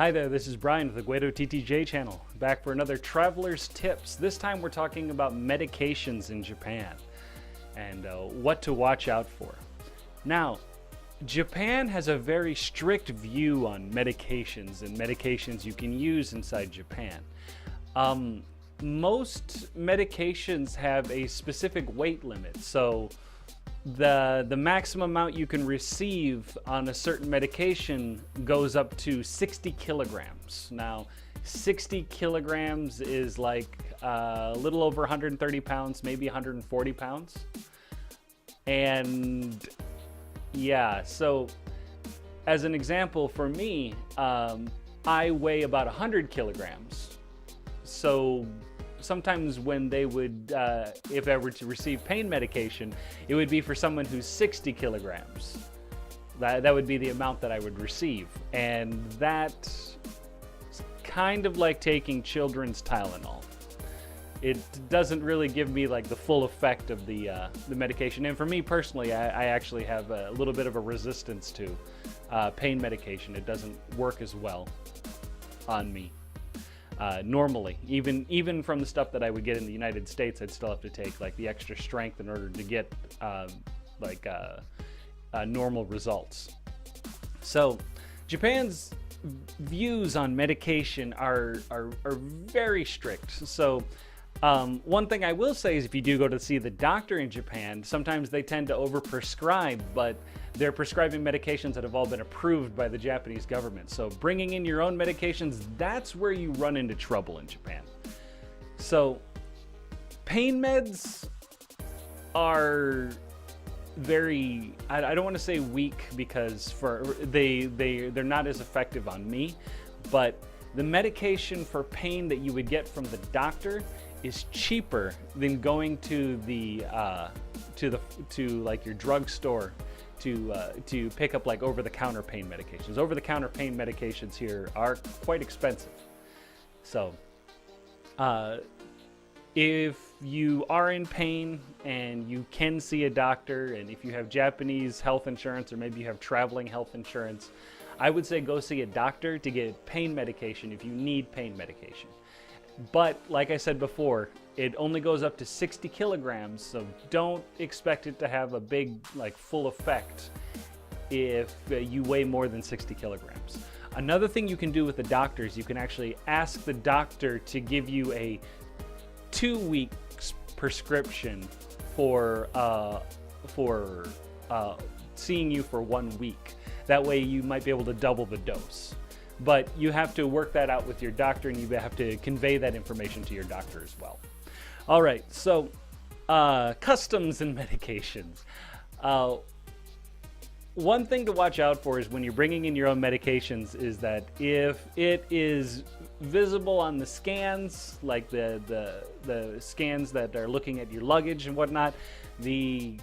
Hi there, this is Brian with the Gwedo TTJ channel, back for another Traveler's Tips. This time we're talking about medications in Japan and what to watch out for. Now, Japan has a very strict view on medications and medications you can use inside Japan. Most medications have a specific weight limit, so the maximum amount you can receive on a certain medication goes up to 60 kilograms. Now, 60 kilograms is like a little over 130 pounds, maybe 140 pounds. And yeah, so as an example for me, I weigh about 100 kilograms. So sometimes when they would, if I were to receive pain medication, it would be for someone who's 60 kilograms. That would be the amount that I would receive. And that's kind of like taking children's Tylenol. It doesn't really give me like the full effect of the medication. And for me personally, I actually have a little bit of a resistance to pain medication. It doesn't work as well on me. Normally, even from the stuff that I would get in the United States, I'd still have to take like the extra strength in order to get normal results. So Japan's views on medication are very strict. So one thing I will say is if you do go to see the doctor in Japan, sometimes they tend to overprescribe, but they're prescribing medications that have all been approved by the Japanese government. So bringing in your own medications, that's where you run into trouble in Japan. So pain meds are very, I don't want to say weak because they're not as effective on me, but the medication for pain that you would get from the doctor is cheaper than going to like your drugstore to pick up like over-the-counter pain medications. Over-the-counter pain medications here are quite expensive. So if you are in pain and you can see a doctor, and if you have Japanese health insurance or maybe you have traveling health insurance, I would say go see a doctor to get pain medication if you need pain medication. But like I said before, it only goes up to 60 kilograms, so don't expect it to have a big, like, full effect if you weigh more than 60 kilograms. Another thing you can do with the doctor is you can actually ask the doctor to give you a 2-week prescription for seeing you for 1 week. That way you might be able to double the dose. But you have to work that out with your doctor, and you have to convey that information to your doctor as well. All right, so customs and medications. One thing to watch out for is when you're bringing in your own medications is that if it is visible on the scans, like the scans that are looking at your luggage and whatnot, the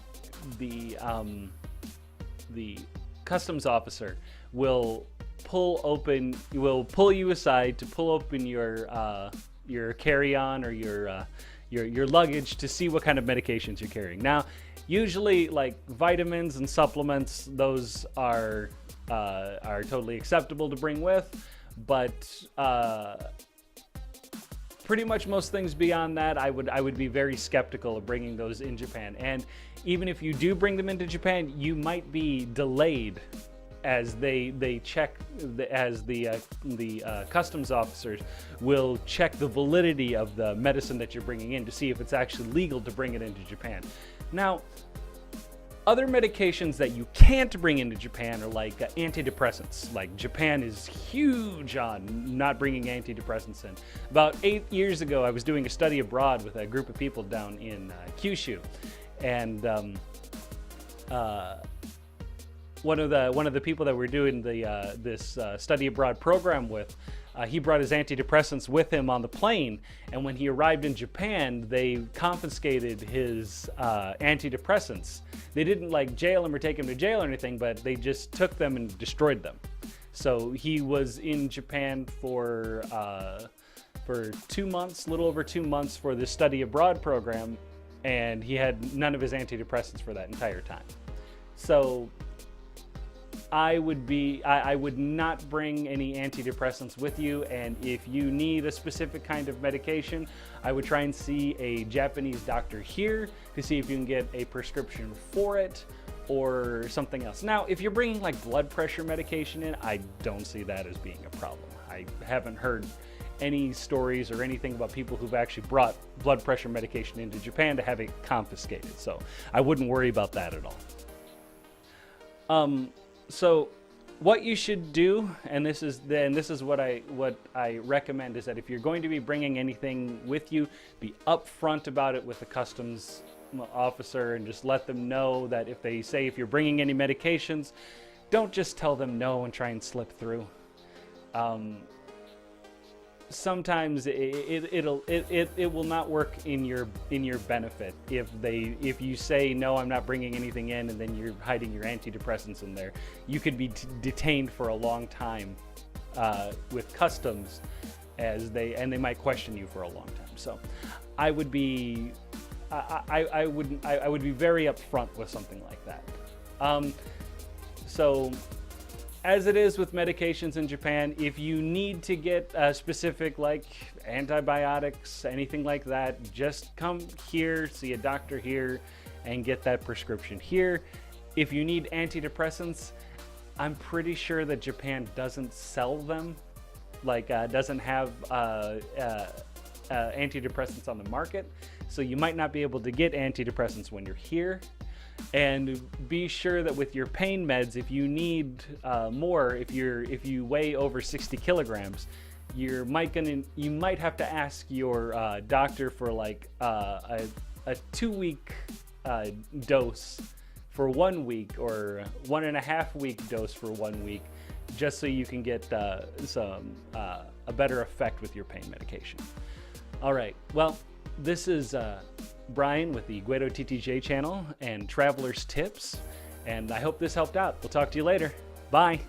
customs officer will pull you aside to pull open your carry-on or your luggage to see what kind of medications you're carrying. Now, usually like vitamins and supplements, those are totally acceptable to bring with, but pretty much most things beyond that, I would be very skeptical of bringing those in Japan. And even if you do bring them into Japan, you might be delayed as they check, as the customs officers will check the validity of the medicine that you're bringing in to see if it's actually legal to bring it into Japan. Now, other medications that you can't bring into Japan are like antidepressants. Like Japan is huge on not bringing antidepressants in. About 8 years ago, I was doing a study abroad with a group of people down in Kyushu, and one of the people that we're doing this study abroad program with, he brought his antidepressants with him on the plane, and when he arrived in Japan, they confiscated his antidepressants. They didn't like jail him or take him to jail or anything, but they just took them and destroyed them. So he was in Japan for 2 months, a little over 2 months for this study abroad program, and he had none of his antidepressants for that entire time. So I would not bring any antidepressants with you, and if you need a specific kind of medication, I would try and see a Japanese doctor here to see if you can get a prescription for it or something else. Now, if you're bringing like blood pressure medication in, I don't see that as being a problem. I haven't heard any stories or anything about people who've actually brought blood pressure medication into Japan to have it confiscated, so I wouldn't worry about that at all. So what you should do, and this is what I recommend, is that if you're going to be bringing anything with you, be upfront about it with the customs officer and just let them know that if you're bringing any medications, don't just tell them no and try and slip through. Sometimes it will not work in your benefit if you say no, I'm not bringing anything in, and then you're hiding your antidepressants in there. You could be detained for a long time with customs, and they might question you for a long time. So I would be very upfront with something like that. So as it is with medications in Japan, if you need to get specific like antibiotics, anything like that, just come here, see a doctor here, and get that prescription here. If you need antidepressants, I'm pretty sure that Japan doesn't sell them, doesn't have antidepressants on the market, so you might not be able to get antidepressants when you're here. And be sure that with your pain meds, if you need more, if you weigh over 60 kilograms, you might have to ask your doctor for like a 2-week dose for 1 week, or 1.5 week dose for 1 week, just so you can get a better effect with your pain medication. All right, well, this is Brian with the Gwedo TTJ channel and Traveler's Tips, and I hope this helped out. We'll talk to you later. Bye.